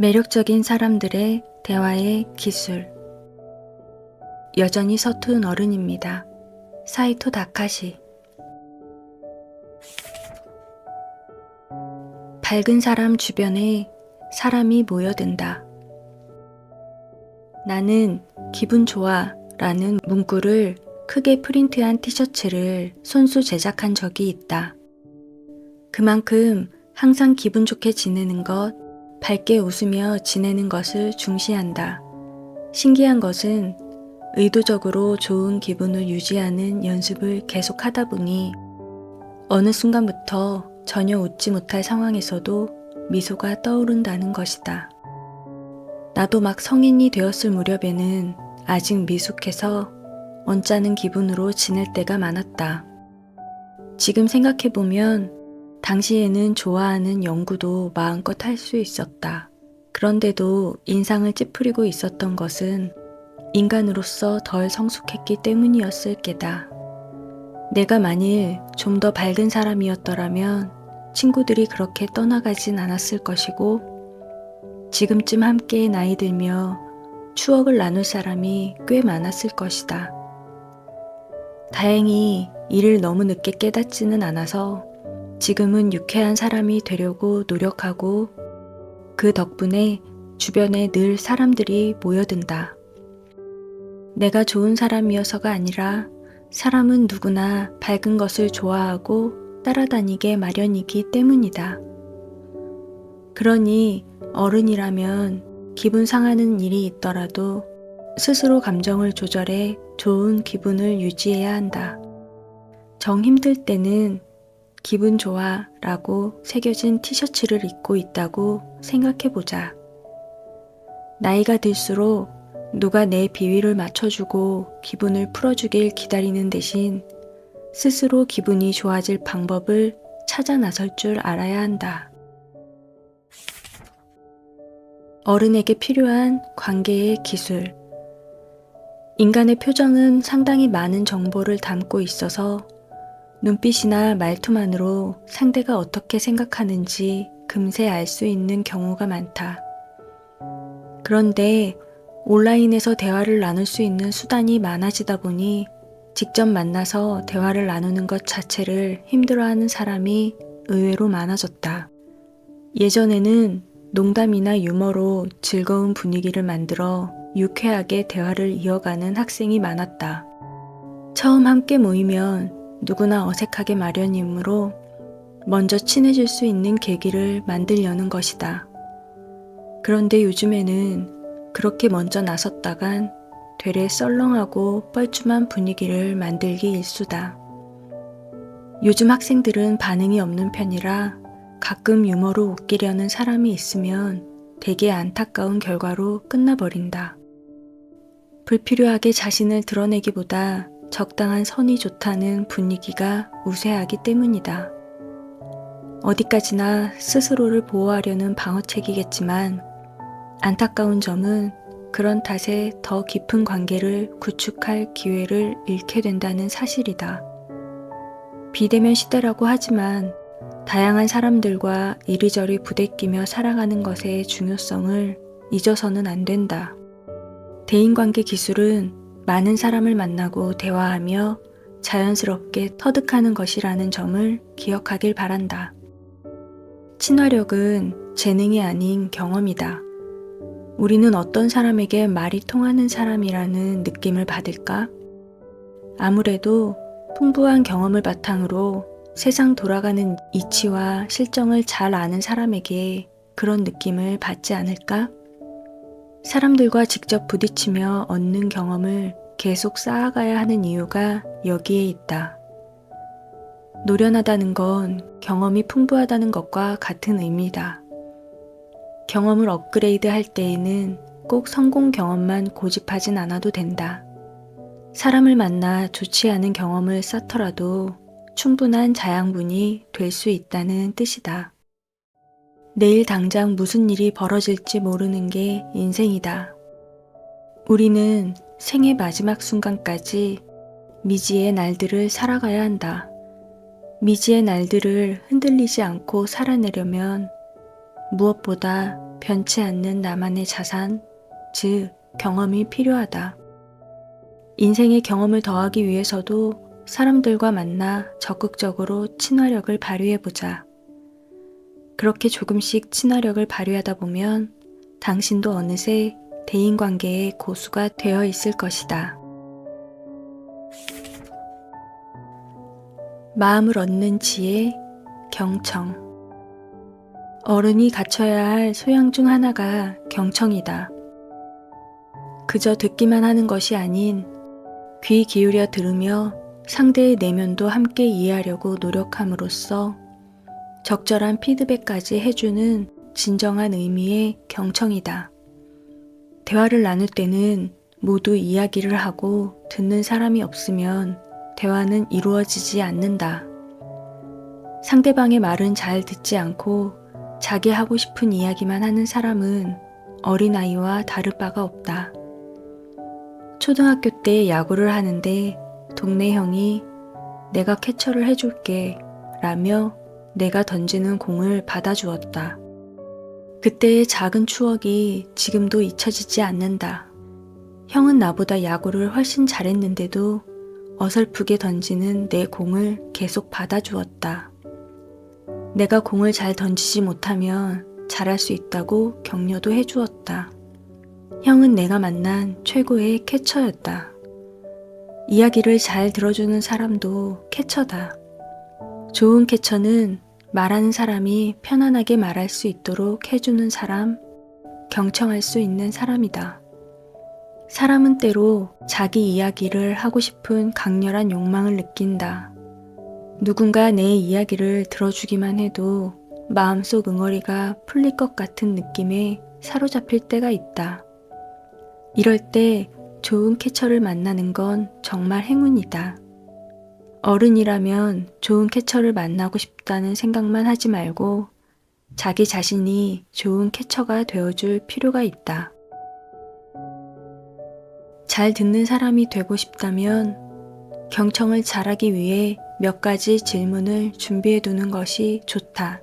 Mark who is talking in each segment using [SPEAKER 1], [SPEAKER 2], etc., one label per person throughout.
[SPEAKER 1] 매력적인 사람들의 대화의 기술. 여전히 서툰 어른입니다. 사이토 다카시. 밝은 사람 주변에 사람이 모여든다. 나는 기분 좋아 라는 문구를 크게 프린트한 티셔츠를 손수 제작한 적이 있다. 그만큼 항상 기분 좋게 지내는 것, 밝게 웃으며 지내는 것을 중시한다. 신기한 것은 의도적으로 좋은 기분을 유지하는 연습을 계속하다 보니 어느 순간부터 전혀 웃지 못할 상황에서도 미소가 떠오른다는 것이다. 나도 막 성인이 되었을 무렵에는 아직 미숙해서 언짢은 기분으로 지낼 때가 많았다. 지금 생각해보면 당시에는 좋아하는 연구도 마음껏 할 수 있었다. 그런데도 인상을 찌푸리고 있었던 것은 인간으로서 덜 성숙했기 때문이었을 게다. 내가 만일 좀 더 밝은 사람이었더라면 친구들이 그렇게 떠나가진 않았을 것이고 지금쯤 함께 나이 들며 추억을 나눌 사람이 꽤 많았을 것이다. 다행히 이를 너무 늦게 깨닫지는 않아서 지금은 유쾌한 사람이 되려고 노력하고 그 덕분에 주변에 늘 사람들이 모여든다. 내가 좋은 사람이어서가 아니라 사람은 누구나 밝은 것을 좋아하고 따라다니게 마련이기 때문이다. 그러니 어른이라면 기분 상하는 일이 있더라도 스스로 감정을 조절해 좋은 기분을 유지해야 한다. 정 힘들 때는 기분 좋아 라고 새겨진 티셔츠를 입고 있다고 생각해보자. 나이가 들수록 누가 내 비위를 맞춰주고 기분을 풀어주길 기다리는 대신 스스로 기분이 좋아질 방법을 찾아 나설 줄 알아야 한다. 어른에게 필요한 관계의 기술. 인간의 표정은 상당히 많은 정보를 담고 있어서 눈빛이나 말투만으로 상대가 어떻게 생각하는지 금세 알 수 있는 경우가 많다. 그런데 온라인에서 대화를 나눌 수 있는 수단이 많아지다 보니 직접 만나서 대화를 나누는 것 자체를 힘들어하는 사람이 의외로 많아졌다. 예전에는 농담이나 유머로 즐거운 분위기를 만들어 유쾌하게 대화를 이어가는 학생이 많았다. 처음 함께 모이면 누구나 어색하게 마련이므로 먼저 친해질 수 있는 계기를 만들려는 것이다. 그런데 요즘에는 그렇게 먼저 나섰다간 되레 썰렁하고 뻘쭘한 분위기를 만들기 일쑤다. 요즘 학생들은 반응이 없는 편이라 가끔 유머로 웃기려는 사람이 있으면 되게 안타까운 결과로 끝나버린다. 불필요하게 자신을 드러내기보다 적당한 선이 좋다는 분위기가 우세하기 때문이다. 어디까지나 스스로를 보호하려는 방어책이겠지만 안타까운 점은 그런 탓에 더 깊은 관계를 구축할 기회를 잃게 된다는 사실이다. 비대면 시대라고 하지만 다양한 사람들과 이리저리 부대끼며 살아가는 것의 중요성을 잊어서는 안 된다. 대인관계 기술은 많은 사람을 만나고 대화하며 자연스럽게 터득하는 것이라는 점을 기억하길 바란다. 친화력은 재능이 아닌 경험이다. 우리는 어떤 사람에게 말이 통하는 사람이라는 느낌을 받을까? 아무래도 풍부한 경험을 바탕으로 세상 돌아가는 이치와 실정을 잘 아는 사람에게 그런 느낌을 받지 않을까? 사람들과 직접 부딪히며 얻는 경험을 계속 쌓아가야 하는 이유가 여기에 있다. 노련하다는 건 경험이 풍부하다는 것과 같은 의미다. 경험을 업그레이드 할 때에는 꼭 성공 경험만 고집하진 않아도 된다. 사람을 만나 좋지 않은 경험을 쌓더라도 충분한 자양분이 될 수 있다는 뜻이다. 내일 당장 무슨 일이 벌어질지 모르는 게 인생이다. 우리는 생의 마지막 순간까지 미지의 날들을 살아가야 한다. 미지의 날들을 흔들리지 않고 살아내려면 무엇보다 변치 않는 나만의 자산, 즉 경험이 필요하다. 인생의 경험을 더하기 위해서도 사람들과 만나 적극적으로 친화력을 발휘해보자. 그렇게 조금씩 친화력을 발휘하다 보면 당신도 어느새 대인관계의 고수가 되어 있을 것이다. 마음을 얻는 지혜, 경청. 어른이 갖춰야 할 소양 중 하나가 경청이다. 그저 듣기만 하는 것이 아닌 귀 기울여 들으며 상대의 내면도 함께 이해하려고 노력함으로써 적절한 피드백까지 해주는 진정한 의미의 경청이다. 대화를 나눌 때는 모두 이야기를 하고 듣는 사람이 없으면 대화는 이루어지지 않는다. 상대방의 말은 잘 듣지 않고 자기 하고 싶은 이야기만 하는 사람은 어린아이와 다를 바가 없다. 초등학교 때 야구를 하는데 동네 형이 내가 캐쳐를 해줄게 라며 내가 던지는 공을 받아주었다. 그때의 작은 추억이 지금도 잊혀지지 않는다. 형은 나보다 야구를 훨씬 잘했는데도 어설프게 던지는 내 공을 계속 받아주었다. 내가 공을 잘 던지지 못하면 잘할 수 있다고 격려도 해주었다. 형은 내가 만난 최고의 캐쳐였다. 이야기를 잘 들어주는 사람도 캐쳐다. 좋은 캐쳐는 말하는 사람이 편안하게 말할 수 있도록 해주는 사람, 경청할 수 있는 사람이다. 사람은 때로 자기 이야기를 하고 싶은 강렬한 욕망을 느낀다. 누군가 내 이야기를 들어주기만 해도 마음속 응어리가 풀릴 것 같은 느낌에 사로잡힐 때가 있다. 이럴 때 좋은 캐쳐를 만나는 건 정말 행운이다. 어른이라면 좋은 캐쳐를 만나고 싶다는 생각만 하지 말고 자기 자신이 좋은 캐쳐가 되어줄 필요가 있다. 잘 듣는 사람이 되고 싶다면 경청을 잘하기 위해 몇 가지 질문을 준비해 두는 것이 좋다.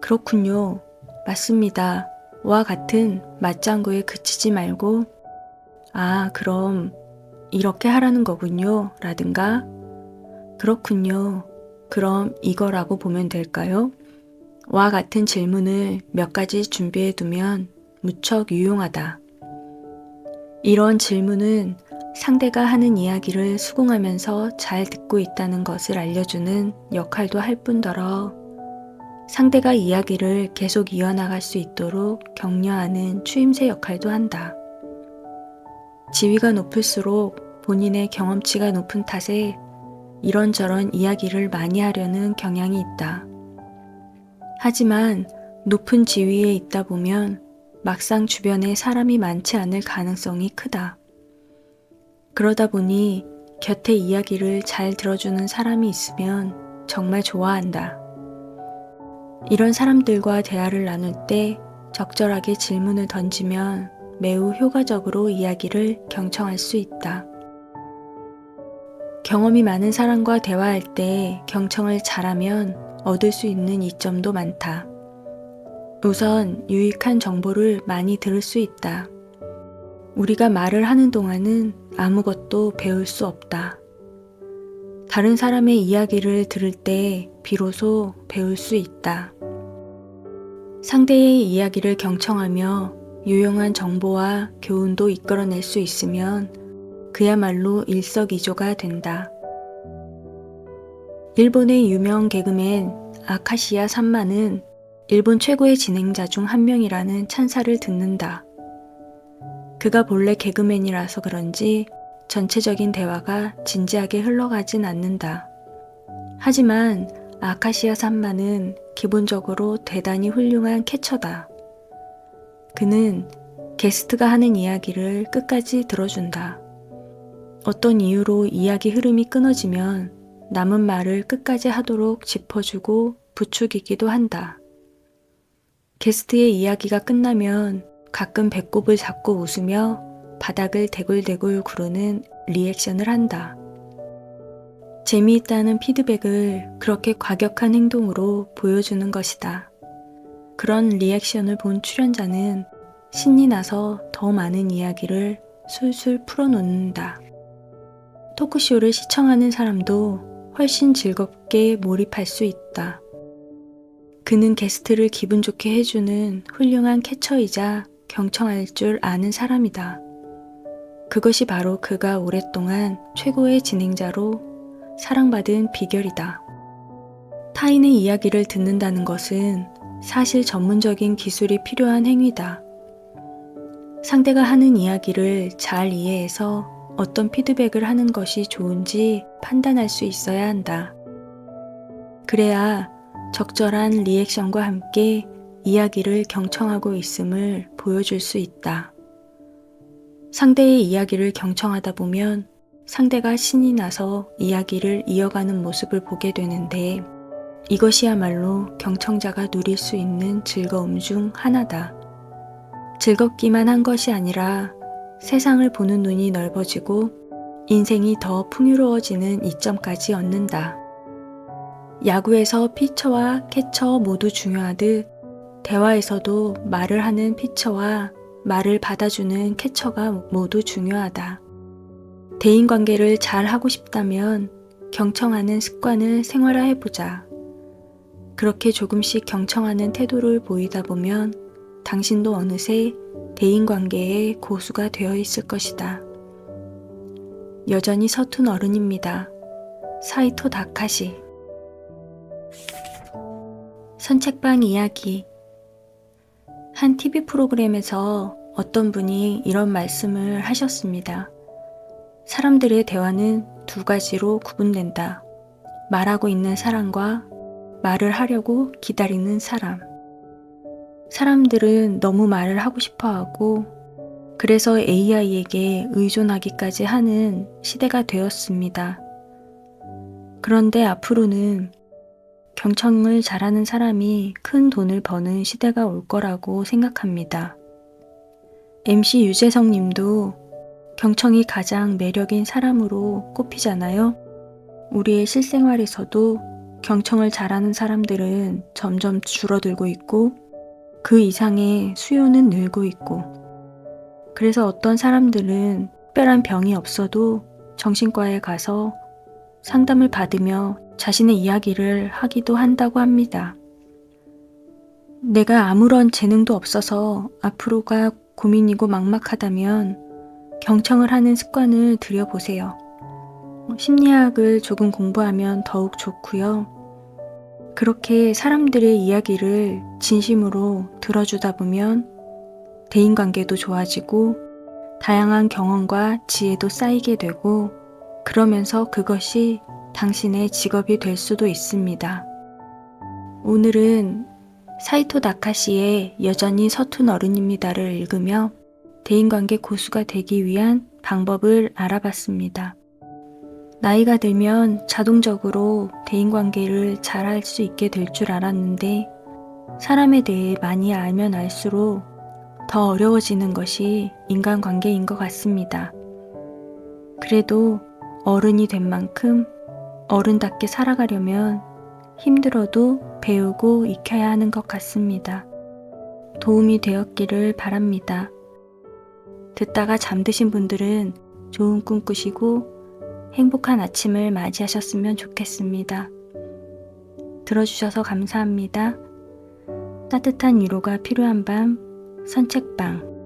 [SPEAKER 1] 그렇군요. 맞습니다. 와 같은 맞장구에 그치지 말고 아, 그럼 이렇게 하라는 거군요. 라든가 그렇군요. 그럼 이거라고 보면 될까요? 와 같은 질문을 몇 가지 준비해 두면 무척 유용하다. 이런 질문은 상대가 하는 이야기를 수긍하면서 잘 듣고 있다는 것을 알려주는 역할도 할 뿐더러 상대가 이야기를 계속 이어나갈 수 있도록 격려하는 추임새 역할도 한다. 지위가 높을수록 본인의 경험치가 높은 탓에 이런저런 이야기를 많이 하려는 경향이 있다. 하지만 높은 지위에 있다 보면 막상 주변에 사람이 많지 않을 가능성이 크다. 그러다 보니 곁에 이야기를 잘 들어주는 사람이 있으면 정말 좋아한다. 이런 사람들과 대화를 나눌 때 적절하게 질문을 던지면 매우 효과적으로 이야기를 경청할 수 있다. 경험이 많은 사람과 대화할 때 경청을 잘하면 얻을 수 있는 이점도 많다. 우선 유익한 정보를 많이 들을 수 있다. 우리가 말을 하는 동안은 아무것도 배울 수 없다. 다른 사람의 이야기를 들을 때 비로소 배울 수 있다. 상대의 이야기를 경청하며 유용한 정보와 교훈도 이끌어낼 수 있으면 그야말로 일석이조가 된다. 일본의 유명 개그맨 아카시야 산마는 일본 최고의 진행자 중 한 명이라는 찬사를 듣는다. 그가 본래 개그맨이라서 그런지 전체적인 대화가 진지하게 흘러가진 않는다. 하지만 아카시야 산마는 기본적으로 대단히 훌륭한 캐쳐다. 그는 게스트가 하는 이야기를 끝까지 들어준다. 어떤 이유로 이야기 흐름이 끊어지면 남은 말을 끝까지 하도록 짚어주고 부추기기도 한다. 게스트의 이야기가 끝나면 가끔 배꼽을 잡고 웃으며 바닥을 대굴대굴 구르는 리액션을 한다. 재미있다는 피드백을 그렇게 과격한 행동으로 보여주는 것이다. 그런 리액션을 본 출연자는 신이 나서 더 많은 이야기를 술술 풀어놓는다. 토크쇼를 시청하는 사람도 훨씬 즐겁게 몰입할 수 있다. 그는 게스트를 기분 좋게 해주는 훌륭한 캐쳐이자 경청할 줄 아는 사람이다. 그것이 바로 그가 오랫동안 최고의 진행자로 사랑받은 비결이다. 타인의 이야기를 듣는다는 것은 사실 전문적인 기술이 필요한 행위다. 상대가 하는 이야기를 잘 이해해서 어떤 피드백을 하는 것이 좋은지 판단할 수 있어야 한다. 그래야 적절한 리액션과 함께 이야기를 경청하고 있음을 보여줄 수 있다. 상대의 이야기를 경청하다 보면 상대가 신이 나서 이야기를 이어가는 모습을 보게 되는데 이것이야말로 경청자가 누릴 수 있는 즐거움 중 하나다. 즐겁기만 한 것이 아니라 세상을 보는 눈이 넓어지고 인생이 더 풍요로워지는 이점까지 얻는다. 야구에서 피처와 캐처 모두 중요하듯 대화에서도 말을 하는 피처와 말을 받아주는 캐처가 모두 중요하다. 대인관계를 잘 하고 싶다면 경청하는 습관을 생활화해보자. 그렇게 조금씩 경청하는 태도를 보이다 보면 당신도 어느새 대인관계의 고수가 되어 있을 것이다. 여전히 서툰 어른입니다. 사이토 다카시. 선책방 이야기. 한 TV 프로그램에서 어떤 분이 이런 말씀을 하셨습니다. 사람들의 대화는 두 가지로 구분된다. 말하고 있는 사람과 말을 하려고 기다리는 사람. 사람들은 너무 말을 하고 싶어 하고 그래서 AI에게 의존하기까지 하는 시대가 되었습니다. 그런데 앞으로는 경청을 잘하는 사람이 큰 돈을 버는 시대가 올 거라고 생각합니다. MC 유재석 님도 경청이 가장 매력인 사람으로 꼽히잖아요. 우리의 실생활에서도 경청을 잘하는 사람들은 점점 줄어들고 있고 그 이상의 수요는 늘고 있고 그래서 어떤 사람들은 특별한 병이 없어도 정신과에 가서 상담을 받으며 자신의 이야기를 하기도 한다고 합니다. 내가 아무런 재능도 없어서 앞으로가 고민이고 막막하다면 경청을 하는 습관을 들여보세요. 심리학을 조금 공부하면 더욱 좋고요. 그렇게 사람들의 이야기를 진심으로 들어주다 보면 대인관계도 좋아지고 다양한 경험과 지혜도 쌓이게 되고 그러면서 그것이 당신의 직업이 될 수도 있습니다. 오늘은 사이토 다카시의 여전히 서툰 어른입니다를 읽으며 대인관계 고수가 되기 위한 방법을 알아봤습니다. 나이가 들면 자동적으로 대인관계를 잘할 수 있게 될 줄 알았는데 사람에 대해 많이 알면 알수록 더 어려워지는 것이 인간관계인 것 같습니다. 그래도 어른이 된 만큼 어른답게 살아가려면 힘들어도 배우고 익혀야 하는 것 같습니다. 도움이 되었기를 바랍니다. 듣다가 잠드신 분들은 좋은 꿈 꾸시고 행복한 아침을 맞이하셨으면 좋겠습니다. 들어주셔서 감사합니다. 따뜻한 위로가 필요한 밤, 선책방.